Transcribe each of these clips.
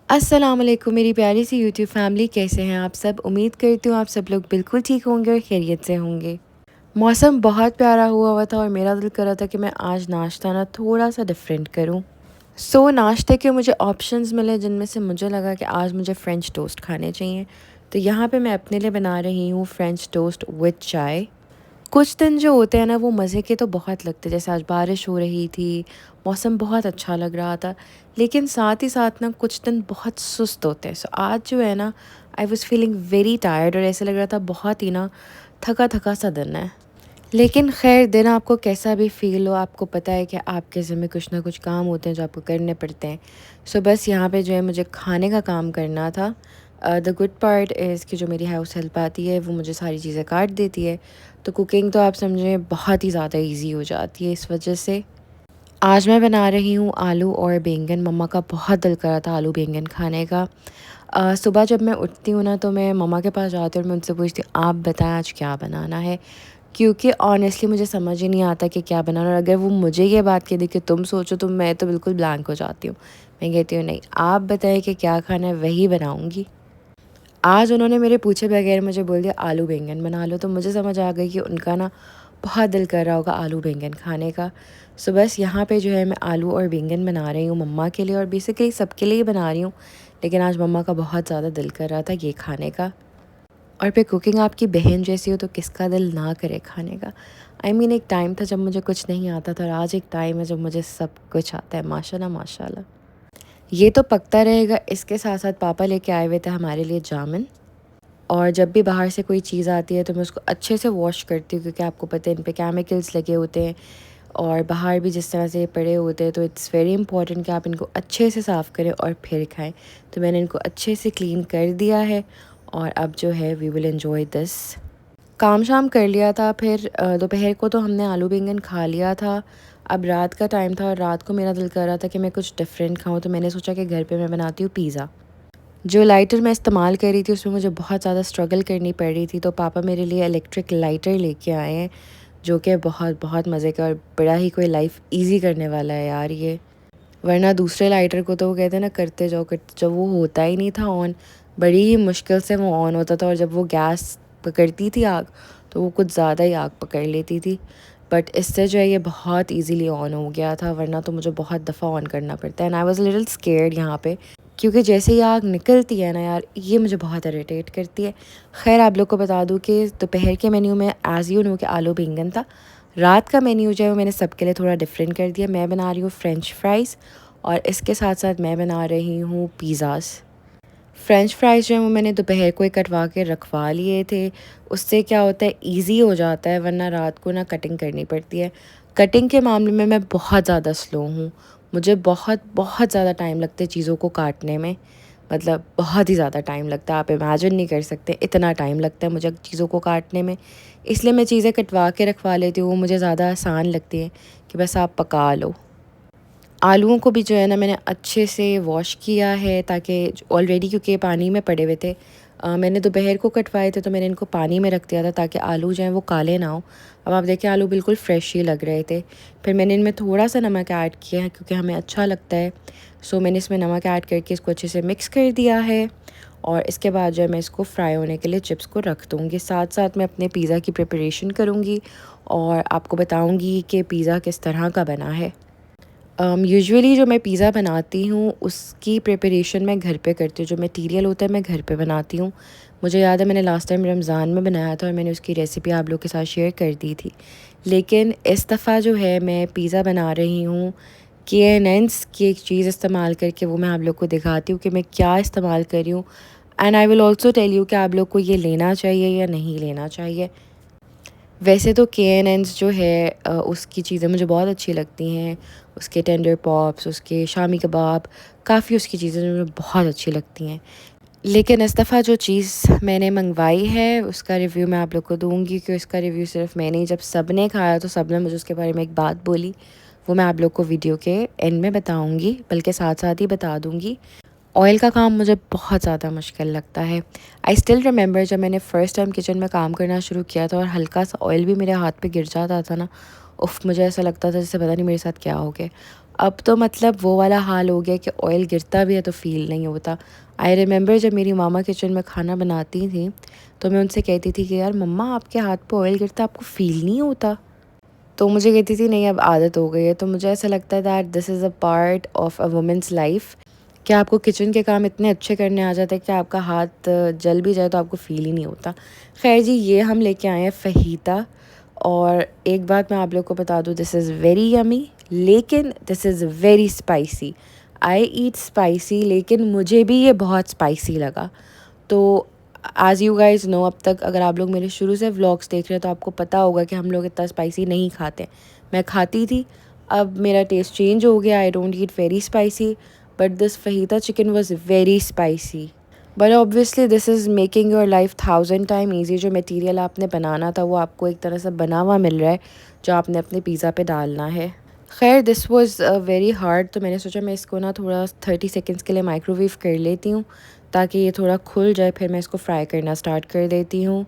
अस्सलाम वालेकुम मेरी प्यारी सी यूट्यूब फैमिली, कैसे हैं आप सब। उम्मीद करती हूँ आप सब लोग बिल्कुल ठीक होंगे और खैरियत से होंगे। मौसम बहुत प्यारा हुआ हुआ था और मेरा दिल कर रहा था कि मैं आज नाश्ता ना थोड़ा सा डिफरेंट करूँ। नाश्ते के मुझे ऑप्शंस मिले जिनमें से मुझे लगा कि आज मुझे फ़्रेंच टोस्ट खाने चाहिए। तो यहाँ पे मैं अपने लिए बना रही हूँ फ़्रेंच टोस्ट विद चाय। कुछ दिन जो होते हैं ना वो मज़े के तो बहुत लगते हैं, जैसे आज बारिश हो रही थी, मौसम बहुत अच्छा लग रहा था। लेकिन साथ ही साथ ना कुछ दिन बहुत सुस्त होते हैं। आज जो है ना, I was feeling very tired और ऐसा लग रहा था बहुत ही ना थका-थका सा दिन है। लेकिन ख़ैर, दिन आपको कैसा भी फ़ील हो, आपको पता है कि आपके ज़िम्मे कुछ ना कुछ काम होते हैं जो आपको करने पड़ते हैं। बस यहाँ पे जो है मुझे खाने का काम करना था। द गुड पार्ट इज़ कि जो मेरी हाउस हेल्प आती है वो मुझे सारी चीज़ें काट देती है। तो कुकिंग तो आप समझें बहुत ही ज़्यादा ईज़ी हो जाती है इस वजह से। आज मैं बना रही हूँ आलू और बैंगन। मम्मा का बहुत दिल कर रहा था आलू बैंगन खाने का। सुबह जब मैं उठती हूँ ना तो मैं मम्मा के पास जाती हूँ और मैं उनसे पूछती हूँ, आप बताएं आज क्या बनाना है। क्योंकि ऑनेस्टली मुझे समझ ही नहीं आता कि क्या बनाना। और अगर वो मुझे ये बात कह दी कि तुम सोचो, तो मैं तो बिल्कुल ब्लैंक हो जाती हूँ। मैं कहती हूँ नहीं, आप बताएं कि क्या खाना है वही बनाऊँगी। आज उन्होंने मेरे पूछे बगैर मुझे बोल दिया आलू बैंगन बना लो, तो मुझे समझ आ गई कि उनका ना बहुत दिल कर रहा होगा आलू बैंगन खाने का। बस यहाँ पे जो है मैं आलू और बैंगन बना रही हूँ मम्मा के लिए, और बेसिकली सबके लिए ही बना रही हूँ। लेकिन आज मम्मा का बहुत ज़्यादा दिल कर रहा था ये खाने का। और फिर कुकिंग आपकी बहन जैसी हो तो किसका दिल ना करे खाने का। एक टाइम था जब मुझे कुछ नहीं आता था, और आज एक टाइम है जब मुझे सब कुछ आता है, माशाल्लाह माशाल्लाह। ये तो पकता रहेगा। इसके साथ साथ पापा लेके आए हुए थे हमारे लिए जामुन। और जब भी बाहर से कोई चीज़ आती है तो मैं उसको अच्छे से वॉश करती हूँ, क्योंकि आपको पता है इन पे केमिकल्स लगे होते हैं। और बाहर भी जिस तरह से ये पड़े होते हैं, तो इट्स वेरी इंपॉर्टेंट कि आप इनको अच्छे से साफ़ करें और फिर खाएं। तो मैंने इनको अच्छे से क्लीन कर दिया है, और अब जो है वी विल एंजॉय दिस। काम शाम कर लिया था, फिर दोपहर को तो हमने आलू बैंगन खा लिया था। अब रात का टाइम था और रात को मेरा दिल कर रहा था कि मैं कुछ डिफरेंट खाऊं, तो मैंने सोचा कि घर पे मैं बनाती हूँ पिज़्ज़ा। जो लाइटर मैं इस्तेमाल कर रही थी उसमें मुझे बहुत ज़्यादा स्ट्रगल करनी पड़ रही थी, तो पापा मेरे लिए इलेक्ट्रिक लाइटर लेके आए हैं, जो कि बहुत बहुत मज़े का और बड़ा ही कोई लाइफ इजी करने वाला है यार ये। वरना दूसरे लाइटर को तो वो कहते हैं ना करते जाओ करते जाओ, वो होता ही नहीं था ऑन। बड़ी ही मुश्किल से वो ऑन होता था, और जब वो गैस पकड़ती थी आग, तो वो कुछ ज़्यादा ही आग पकड़ लेती थी। बट इससे जो है ये बहुत इजीली ऑन हो गया था, वरना तो मुझे बहुत दफ़ा ऑन करना पड़ता है। And I was little scared यहाँ पे, क्योंकि जैसे ही आग निकलती है ना यार, ये मुझे बहुत इरिटेट करती है। खैर, आप लोग को बता दूँ कि दोपहर के मेन्यू में एज़ यू नो कि आलू बैंगन था। रात का मेन्यू जो है वो मैंने सबके लिए थोड़ा डिफरेंट कर दिया। मैं बना रही हूँ फ्रेंच फ्राइज़, और इसके साथ साथ मैं बना रही हूँ पिज़्ज़ाज़। फ्रेंच फ्राइज़ जो है वो मैंने दोपहर को ही कटवा के रखवा लिए थे। उससे क्या होता है, ईज़ी हो जाता है, वरना रात को ना कटिंग करनी पड़ती है। कटिंग के मामले में मैं बहुत ज़्यादा स्लो हूँ। मुझे बहुत बहुत ज़्यादा टाइम लगता है चीज़ों को काटने में। मतलब बहुत ही ज़्यादा टाइम लगता है, आप इमेजिन नहीं कर सकते इतना टाइम लगता है मुझे चीज़ों को काटने में। इसलिए मैं चीज़ें कटवा के रखवा लेती हूँ, वो मुझे ज़्यादा आसान लगती है कि बस आप पका लो। आलूओं को भी जो है ना मैंने अच्छे से वॉश किया है, ताकि ऑलरेडी क्योंकि ये पानी में पड़े हुए थे। मैंने दोपहर को कटवाए थे तो मैंने इनको पानी में रख दिया था ताकि आलू जो हैं वो काले ना हो। अब आप देखें आलू बिल्कुल फ्रेश ही लग रहे थे। फिर मैंने इनमें थोड़ा सा नमक ऐड किया है क्योंकि हमें अच्छा लगता है। मैंने इसमें नमक ऐड करके इसको अच्छे से मिक्स कर दिया है, और इसके बाद जो है मैं इसको फ्राई होने के लिए चिप्स को रख दूँगी। साथ साथ मैं अपने पिज़्ज़ा की प्रिपरेशन करूँगी और आपको बताऊँगी कि पिज़्ज़ा किस तरह का बना है। यूजुअली जो मैं पिज़्ज़ा बनाती हूँ उसकी प्रिपरेशन मैं घर पे करती हूँ। जो मटेरियल होता है मैं घर पे बनाती हूँ। मुझे याद है मैंने लास्ट टाइम रमज़ान में बनाया था और मैंने उसकी रेसिपी आप लोग के साथ शेयर कर दी थी। लेकिन इस दफ़ा जो है मैं पिज़्ज़ा बना रही हूँ KNN's की एक चीज़ इस्तेमाल करके, वो मैं आप लोग को दिखाती हूँ कि मैं क्या इस्तेमाल कर रही हूँ। And I will also tell you कि आप लोग को ये लेना चाहिए या नहीं लेना चाहिए। वैसे तो KNN's जो है उसकी चीज़ें मुझे बहुत अच्छी लगती हैं। उसके टेंडर पॉप्स, उसके शामी कबाब, काफ़ी उसकी चीज़ें मुझे बहुत अच्छी लगती हैं। लेकिन इस दफ़ा जो चीज़ मैंने मंगवाई है उसका रिव्यू मैं आप लोग को दूँगी, कि उसका रिव्यू सिर्फ मैंने ही, जब सब ने खाया तो सब ने मुझे उसके बारे में एक बात बोली, वो मैं आप लोग को वीडियो के एंड में बताऊँगी, बल्कि साथ साथ ही बता दूँगी। ऑयल का काम मुझे बहुत ज़्यादा मुश्किल लगता है। आई स्टिल रिमेंबर जब मैंने फ़र्स्ट टाइम किचन में काम करना शुरू किया था और हल्का सा ऑयल भी मेरे हाथ पे गिर जाता था ना, उफ़, मुझे ऐसा लगता था जैसे पता नहीं मेरे साथ क्या हो गया। अब तो मतलब वो वाला हाल हो गया कि ऑयल गिरता भी है तो फ़ील नहीं होता। आई रिमेंबर जब मेरी मामा किचन में खाना बनाती थी, तो मैं उनसे कहती थी कि यार मम्मा आपके हाथ पे ऑयल गिरता है, आपको फ़ील नहीं होता? तो मुझे कहती थी नहीं अब आदत हो गई है। तो मुझे ऐसा लगता है that this is a part of a women's life कि आपको किचन के काम इतने अच्छे करने आ जाते हैं कि आपका हाथ जल भी जाए तो आपको फ़ील ही नहीं होता। ख़ैर जी, ये हम लेके आए हैं फ़हीता, और एक बात मैं आप लोग को बता दूँ, दिस इज़ वेरी यम्मी, लेकिन this is very spicy. I eat spicy, लेकिन मुझे भी ये बहुत स्पाइसी लगा। तो एज़ यू गाइज़ नो, अब तक अगर आप लोग मेरे शुरू से व्लॉग्स देख रहे हैं तो आपको पता होगा कि हम लोग इतना स्पाइसी नहीं खाते। मैं खाती थी, अब मेरा टेस्ट चेंज हो गया। I don't eat very spicy, but this fajita chicken was very spicy. But obviously this is making your life 1000 time easy. जो मटीरियल आपने बनाना था वो आपको एक तरह से बना हुआ मिल रहा है, जो आपने अपने पिज़्ज़ा पे डालना है। खैर दिस वाज़ वेरी हार्ड, तो मैंने सोचा मैं इसको ना थोड़ा 30 सेकंड्स के लिए माइक्रोवेव कर लेती हूँ, ताकि ये थोड़ा खुल जाए, फिर मैं इसको फ्राई करना स्टार्ट कर देती हूँ।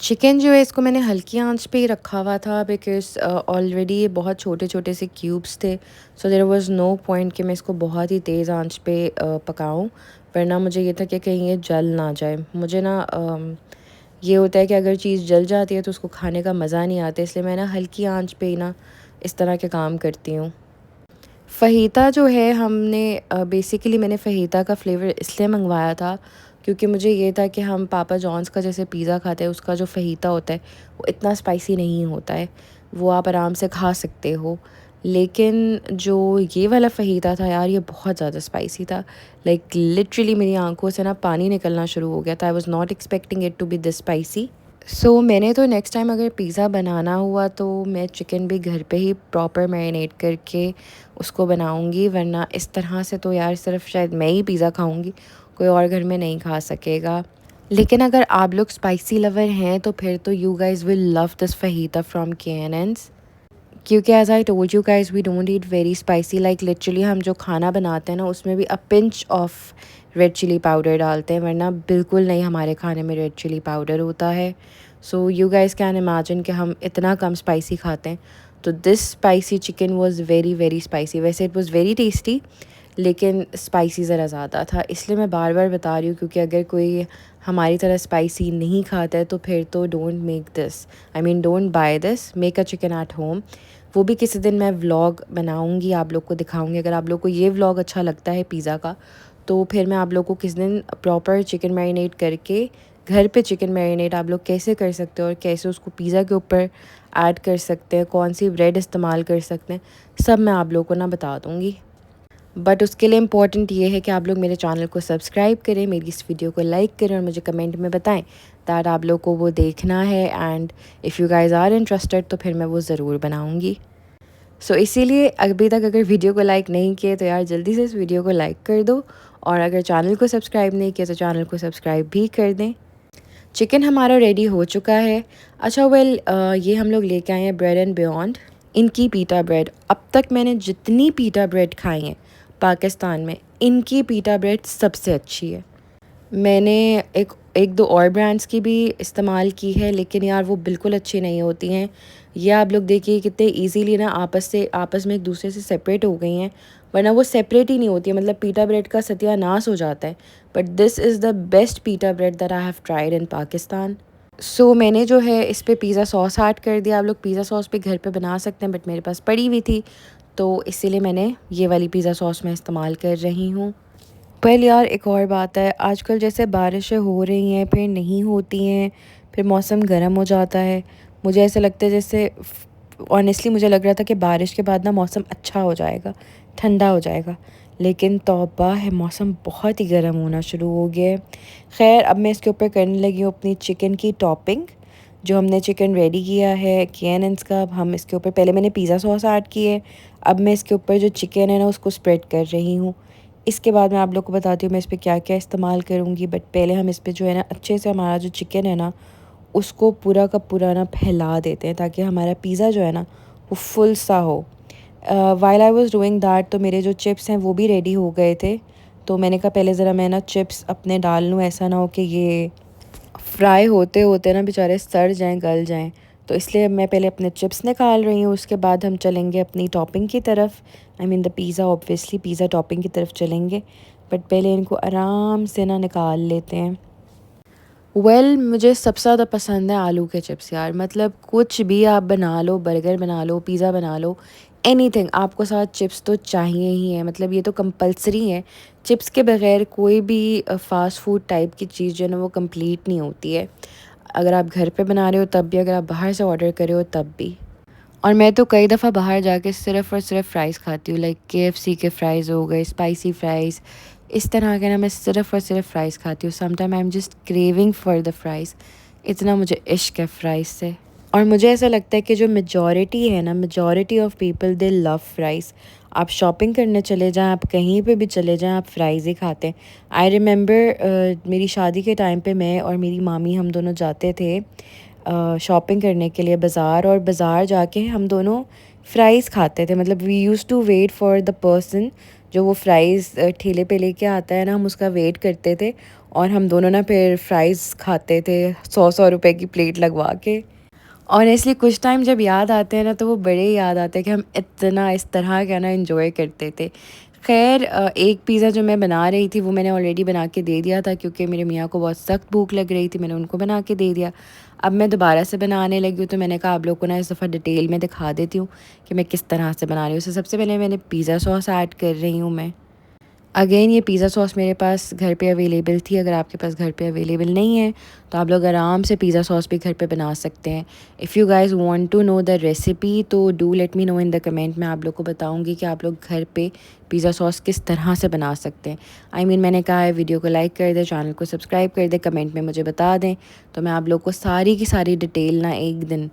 चिकन जो है इसको मैंने हल्की आंच पे ही रखा हुआ था, बिकॉज़ ऑलरेडी ये बहुत छोटे-छोटे से क्यूब्स थे। So there was no point कि मैं इसको बहुत ही तेज़ आंच पे पकाऊँ, वरना मुझे ये था कि कहीं ये जल ना जाए। मुझे ना ये होता है कि अगर चीज़ जल जाती है तो उसको खाने का मज़ा नहीं आता, इसलिए मैं ना हल्की आंच पे ही ना इस तरह के काम करती हूँ। फ़हीता जो है हमने बेसिकली मैंने फ़हीता का फ्लेवर इसलिए मंगवाया था क्योंकि मुझे ये था कि हम पापा जॉन्स का जैसे पिज़्ज़ा खाते हैं, उसका जो फ़हीता होता है वो इतना स्पाइसी नहीं होता है, वो आप आराम से खा सकते हो। लेकिन जो ये वाला फ़हीता था यार, ये बहुत ज़्यादा स्पाइसी था। लाइक लिटरली मेरी आंखों से ना पानी निकलना शुरू हो गया था। I was not expecting it to be this spicy. मैंने तो नेक्स्ट टाइम अगर पिज़्ज़ा बनाना हुआ तो मैं चिकन भी घर पे ही प्रॉपर मैरिनेट करके उसको बनाऊंगी, वरना इस तरह से तो यार सिर्फ शायद मैं ही पिज़्ज़ा खाऊंगी, कोई और घर में नहीं खा सकेगा। लेकिन अगर आप लोग स्पाइसी लवर हैं तो फिर तो you guys will love this fajita from KNN's, क्योंकि as I told you guys we don't eat very spicy. Like literally हम जो खाना बनाते हैं ना उसमें भी a pinch of red chilli powder डालते हैं, वरना बिल्कुल नहीं हमारे खाने में रेड चिली पाउडर होता है। So you guys can imagine कि हम इतना कम स्पाइसी खाते हैं। तो this spicy chicken was very very spicy. वैसे इट वाज़ वेरी टेस्टी, लेकिन स्पाइसी ज़रा ज़्यादा था, इसलिए मैं बार बार बता रही हूँ, क्योंकि अगर कोई हमारी तरह स्पाइसी नहीं खाता है तो फिर तो don't make this, I mean don't by this, make a chicken at home. वो भी किसी दिन मैं व्लॉग बनाऊंगी, आप लोग को दिखाऊंगी। अगर आप लोग को ये व्लॉग अच्छा लगता है पिज़्ज़ा का, तो फिर मैं आप लोग को किस दिन प्रॉपर चिकन मैरिनेट करके, घर पे चिकन मैरिनेट आप लोग कैसे कर सकते हो और कैसे उसको पिज़्ज़ा के ऊपर ऐड कर सकते हैं, कौन सी ब्रेड इस्तेमाल कर सकते हैं, सब मैं आप लोग को ना बता दूँगी। बट उसके लिए इम्पॉर्टेंट ये है कि आप लोग मेरे चैनल को सब्सक्राइब करें, मेरी इस वीडियो को लाइक करें और मुझे कमेंट में बताएं दैट आप लोग को वो देखना है, and if you guys are interested तो फिर मैं वो ज़रूर बनाऊँगी। इसीलिए अभी तक अगर वीडियो को लाइक नहीं किए तो यार जल्दी से इस वीडियो को लाइक कर दो, और अगर चैनल को सब्सक्राइब नहीं किया तो चैनल को सब्सक्राइब भी कर दें। चिकन हमारा रेडी हो चुका है। अच्छा ये हम लोग लेके आए हैं ब्रेड एंड बियॉन्ड, इनकी पीटा ब्रेड। अब तक मैंने जितनी पीटा ब्रेड खाई हैं पाकिस्तान में, इनकी पीटा ब्रेड सबसे अच्छी है। मैंने एक एक दो और ब्रांड्स की भी इस्तेमाल की है, लेकिन यार वो बिल्कुल अच्छी नहीं होती हैं। ये आप लोग देखिए कितने इजीली ना आपस में एक दूसरे से सेपरेट हो गई हैं, वरना वो सेपरेट ही नहीं होती है। मतलब पीटा ब्रेड का सत्यानाश हो जाता है। But this is the best पीटा bread that I have tried in Pakistan. मैंने जो है इस पे पिज़्ज़ा सॉस ऐड कर दिया। आप लोग पिज़्ज़ा सॉस भी घर पे बना सकते हैं, बट मेरे पास पड़ी हुई थी तो इसीलिए मैंने ये वाली पिज़्ज़ा सॉस मैं इस्तेमाल कर रही हूँ। पर यार एक और बात है, आजकल जैसे बारिशें हो रही हैं फिर नहीं होती हैं, फिर मौसम गर्म हो जाता है। मुझे ऐसा लगता है जैसे, ऑनेस्टली मुझे लग रहा था कि बारिश के बाद ना मौसम अच्छा हो जाएगा, ठंडा हो जाएगा, लेकिन तौबा है, मौसम बहुत ही गर्म होना शुरू हो गया है। खैर अब मैं इसके ऊपर करने लगी हूँ अपनी चिकन की टॉपिंग। जो हमने चिकन रेडी किया है केएनएन्स का, अब हम इसके ऊपर, पहले मैंने पिज़्ज़ा सॉस ऐड की है, अब मैं इसके ऊपर जो चिकन है ना उसको स्प्रेड कर रही हूँ। इसके बाद मैं आप लोग को बताती हूँ मैं इस पर क्या क्या इस्तेमाल करूँगी, बट पहले हम इस पर जो है ना अच्छे से हमारा जो चिकन है ना उसको पूरा का पूरा ना फैला देते हैं, ताकि हमारा पिज़्ज़ा जो है ना वो फुल सा हो। While I was doing that, तो मेरे जो चिप्स हैं वो भी रेडी हो गए थे। तो मैंने कहा पहले ज़रा मैं ना चिप्स अपने डाल लूँ, ऐसा ना हो कि ये फ्राई होते होते ना बेचारे सड़ जाएं, गल जाएं। तो इसलिए मैं पहले अपने चिप्स निकाल रही हूँ, उसके बाद हम चलेंगे अपनी टॉपिंग की तरफ। I mean the pizza, obviously pizza topping की तरफ चलेंगे, बट पहले इनको आराम से ना निकाल लेते हैं। मुझे सबसे ज़्यादा पसंद है आलू के चिप्स यार। मतलब कुछ भी आप बना लो, बर्गर बना लो, पिज़्ज़ा बना लो, एनीथिंग, आपको साथ चिप्स तो चाहिए ही है। मतलब ये तो कंपल्सरी है। चिप्स के बगैर कोई भी फ़ास्ट फूड टाइप की चीज़ जो है ना वो कंप्लीट नहीं होती है। अगर आप घर पे बना रहे हो तब भी, अगर आप बाहर से ऑर्डर कर रहे हो तब भी। और मैं तो कई दफ़ा बाहर जाके सिर्फ़ और सिर्फ फ़्राइज़ खाती हूँ, लाइक केएफसी के फ़्राइज़ हो गए, स्पाइसी फ़्राइज़, इस तरह के ना मैं सिर्फ़ और सिर्फ फ़्राइज़ खाती हूँ। Sometime I am just craving for the fries, इतना मुझे इश्क है फ़्राइज़ से। और मुझे ऐसा लगता है कि जो मेजॉरिटी है ना, majority of people they love fries. आप शॉपिंग करने चले जाएँ, आप कहीं पे भी चले जाएँ, आप फ़्राइज़ ही खाते हैं। आई रिमेंबर मेरी शादी के टाइम पे मैं और मेरी मामी हम दोनों जाते थे शॉपिंग करने के लिए बाज़ार, और बाज़ार जाके हम दोनों फ़्राइज़ खाते थे। मतलब we use to wait for the person जो वो फ़्राइज़ ठेले पे लेके आता है ना, हम उसका वेट करते थे और हम दोनों ना फिर फ़्राइज़ खाते थे 100-100 रुपए की प्लेट लगवा के। ऑनेस्टली कुछ टाइम जब याद आते हैं ना तो वो बड़े याद आते हैं कि हम इतना इस तरह का ना एंजॉय करते थे। खैर एक पिज़्ज़ा जो मैं बना रही थी वो मैंने ऑलरेडी बना के दे दिया था, क्योंकि मेरे मियाँ को बहुत सख्त भूख लग रही थी, मैंने उनको बना के दे दिया। अब मैं दोबारा से बनाने लगी हूँ, तो मैंने कहा आप लोग को ना इस दफ़ा डिटेल में दिखा देती हूँ कि मैं किस तरह से बना रही हूँ। सबसे पहले मैंने पिज़्ज़ा सॉस ऐड कर रही हूँ मैं। अगेन ये पिज़्ज़ा सॉस मेरे पास घर पे अवेलेबल थी। अगर आपके पास घर पे अवेलेबल नहीं है तो आप लोग आराम से पिज़्ज़ा सॉस भी घर पे बना सकते हैं। If you guys want to know the recipe तो do let me know in the comment. मैं आप लोग को बताऊंगी कि आप लोग घर पे पिज़्ज़ा सॉस किस तरह से बना सकते हैं। मैंने कहा है वीडियो को लाइक कर दें, चैनल को सब्सक्राइब कर दें, कमेंट में मुझे बता दें, तो मैं आप लोग को सारी की सारी डिटेल ना एक दिन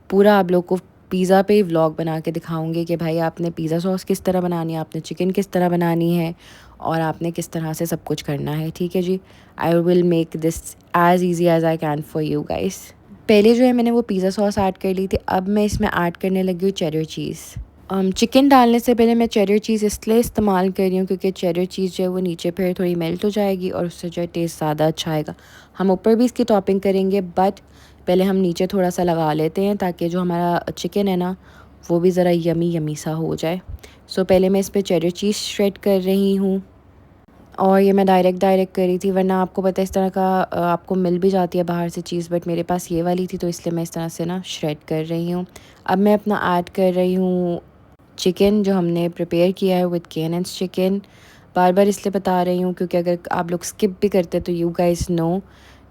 पूरा आप लोग को पिज़्ज़ा पे ही व्लॉग बना के दिखाऊंगी कि भाई आपने पिज़्ज़ा सॉस किस तरह बनानी है, आपने चिकन किस तरह बनानी है, और आपने किस तरह से सब कुछ करना है। ठीक है जी, I will make this as easy as I can for you guys. पहले जो है मैंने वो पिज़्ज़ा सॉस ऐड कर ली थी, अब मैं इसमें ऐड करने लगी हूँ चेडर चीज़। चिकन डालने से पहले मैं चेडर चीज़ इसलिए इस्तेमाल कर रही हूँ क्योंकि चेडर चीज़ जो है वो नीचे फिर थोड़ी मेल्ट हो जाएगी और उससे जो है टेस्ट ज़्यादा अच्छा आएगा। हम ऊपर भी इसकी टॉपिंग करेंगे, बट पहले हम नीचे थोड़ा सा लगा लेते हैं ताकि जो हमारा चिकन है ना वो भी ज़रा यमी यमी सा हो जाए। सो पहले मैं इस पर चेडर चीज़ श्रेड कर रही हूँ, और ये मैं डायरेक्ट डायरेक्ट करी थी, वरना आपको पता है इस तरह का आपको मिल भी जाती है बाहर से चीज़, बट मेरे पास ये वाली थी तो इसलिए मैं इस तरह से ना श्रेड कर रही हूँ। अब मैं अपना ऐड कर रही हूँ चिकन जो हमने प्रिपेयर किया है विद केएनएन्स चिकन। बार बार इसलिए बता रही हूँ क्योंकि अगर आप लोग स्किप भी करते तो यू गाइस नो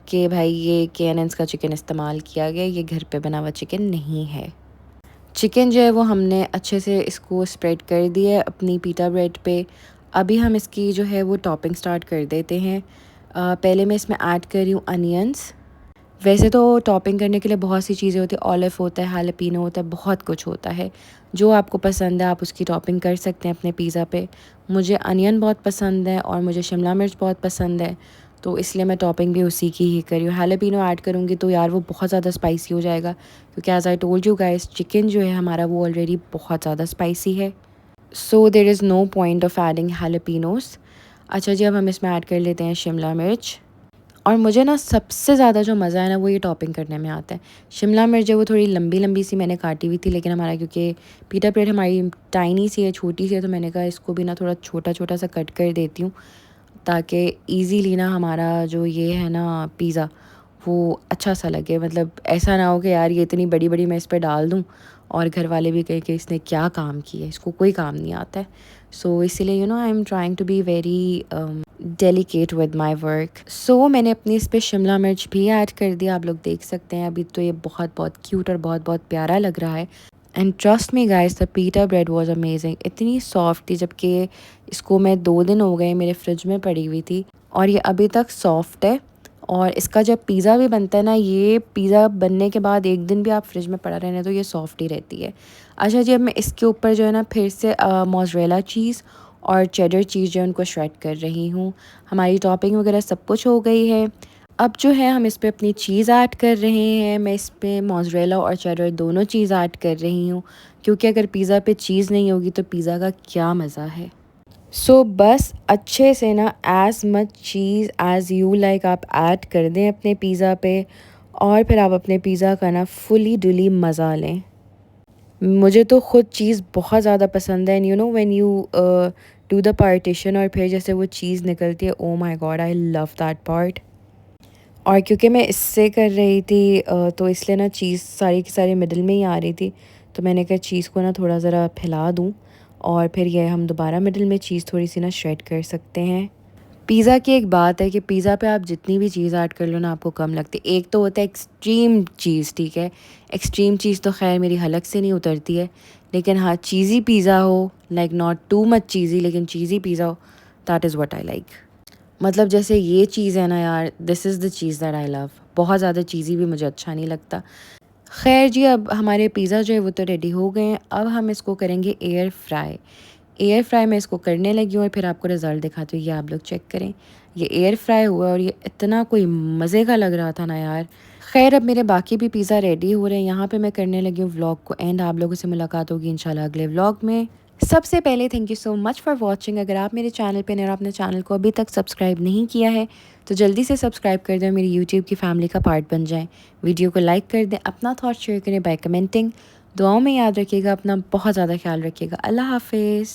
कि भाई ये केएनएन्स का चिकन इस्तेमाल किया गया, ये घर पे बना हुआ चिकन नहीं है। चिकन जो है वो हमने अच्छे से इसको स्प्रेड कर दिया है अपनी पीटा ब्रेड पे। अभी हम इसकी जो है वो टॉपिंग स्टार्ट कर देते हैं। पहले मैं इसमें ऐड कर रही हूँ अनियंस। वैसे तो टॉपिंग करने के लिए बहुत सी चीज़ें होती है, ऑलिव होता है, हालेपिनो होता है, बहुत कुछ होता है। जो आपको पसंद है आप उसकी टॉपिंग कर सकते हैं अपने पिज़्ज़ा पे। मुझे अनियन बहुत पसंद है और मुझे शिमला मिर्च बहुत पसंद है, तो इसलिए मैं टॉपिंग भी उसी की ही करी हूँ। हालेपिनो ऐड करूँगी तो यार वो बहुत ज़्यादा स्पाइसी हो जाएगा, क्योंकि as I told you guys chicken जो है हमारा वो ऑलरेडी बहुत ज़्यादा स्पाइसी है। So there is no point of adding jalapenos. अच्छा जी, अब हम इसमें ऐड कर लेते हैं शिमला मिर्च। और मुझे ना सबसे ज़्यादा जो मज़ा है ना वो ये टॉपिंग करने में आता है। शिमला मिर्च है वो थोड़ी लंबी लंबी सी मैंने काटी हुई थी, लेकिन हमारा क्योंकि पीटा ब्रेड हमारी टाइनी सी है, छोटी सी है, तो मैंने कहा इसको भी ना थोड़ा छोटा छोटा सा कट कर देती हूँ, ताकि ईज़िली ना हमारा जो ये है ना पिज़्ज़ा वो अच्छा सा लगे। मतलब ऐसा ना हो कि यार ये इतनी बड़ी बड़ी मैं इस पर डाल दूँ और घर वाले भी कहें कि इसने क्या काम किया है, इसको कोई काम नहीं आता है। सो इसीलिए I am trying to be very delicate with my work. So मैंने अपनी इस पर शिमला मिर्च भी ऐड कर दिया, आप लोग देख सकते हैं। अभी तो ये बहुत बहुत क्यूट और बहुत बहुत प्यारा लग रहा है। And trust me guys, the पीटा ब्रेड वाज अमेजिंग। इतनी सॉफ्ट थी, जबकि इसको मैं 2 दिन हो गए मेरे फ्रिज में पड़ी हुई थी और ये अभी तक सॉफ्ट है। और इसका जब पिज़्ज़ा भी बनता है ना, ये पिज़्ज़ा बनने के बाद 1 दिन भी आप फ्रिज में पड़ा रहने तो ये सॉफ्ट ही रहती है। अच्छा जी, अब मैं इसके ऊपर जो है ना फिर से मोज़रेला चीज़ और चेडर चीज़ जो है उनको श्रेड कर रही हूँ। हमारी टॉपिंग वगैरह सब कुछ हो गई है। अब जो है हम इस पे अपनी चीज़ ऐड कर रहे हैं। मैं इस पे मोज़रेला और चेडर दोनों चीज़ ऐड कर रही हूँ, क्योंकि अगर पिज़्ज़ा पे चीज़ नहीं होगी तो पिज़्ज़ा का क्या मज़ा है। बस अच्छे से ना as much cheese as you like आप ऐड कर दें अपने पिज़्ज़ा पे, और फिर आप अपने पिज़्ज़ा का ना फुली डुली मज़ा लें। मुझे तो खुद चीज़ बहुत ज़्यादा पसंद है, and you know when you do the partition और फिर जैसे वो चीज़ निकलती है, oh my God, I love that part. और क्योंकि मैं इससे कर रही थी तो इसलिए ना चीज़ सारी की सारी मिडल में ही आ रही थी, तो मैंने कहा चीज़ को ना थोड़ा ज़रा फैला दूँ और फिर ये हम दोबारा मिडल में चीज़ थोड़ी सी ना श्रेड कर सकते हैं। पिज़्ज़ा की एक बात है कि पिज़्ज़ा पे आप जितनी भी चीज़ ऐड कर लो ना आपको कम लगती है। एक तो होता है एक्सट्रीम चीज़, ठीक है, एक्सट्रीम चीज़ तो खैर मेरी हलक से नहीं उतरती है, लेकिन हाँ चीज़ी पिज़्ज़ा हो, लाइक नॉट टू मच चीज़ी लेकिन चीज़ी पिज़्ज़ा हो, that is what I like. मतलब जैसे ये चीज़ है ना यार, this is the cheese that I love. बहुत ज़्यादा चीज़ी भी मुझे अच्छा नहीं लगता। खैर जी, अब हमारे पिज़्ज़ा जो है वो तो रेडी हो गए हैं। अब हम इसको करेंगे एयर फ्राई। एयर फ्राई मैं इसको करने लगी हूँ और फिर आपको रिज़ल्ट दिखाती हूँ, ये आप लोग चेक करें। ये एयर फ्राई हुआ और ये इतना कोई मज़े का लग रहा था ना यार। खैर अब मेरे बाकी भी पिज़्ज़ा रेडी हो रहे हैं। यहाँ पे मैं करने लगी हूँ व्लॉग को एंड। आप लोगों से मुलाकात होगी इंशाल्लाह अगले व्लॉग में। सबसे पहले thank you so much for watching. अगर आप मेरे चैनल पे नए और आपने चैनल को अभी तक सब्सक्राइब नहीं किया है तो जल्दी से सब्सक्राइब कर दें, मेरी यूट्यूब की फैमिली का पार्ट बन जाएं। वीडियो को लाइक कर दें, अपना थॉट शेयर करें बाय कमेंटिंग। दुआओं में याद रखिएगा, अपना बहुत ज़्यादा ख्याल रखिएगा। अल्लाह हाफिज़।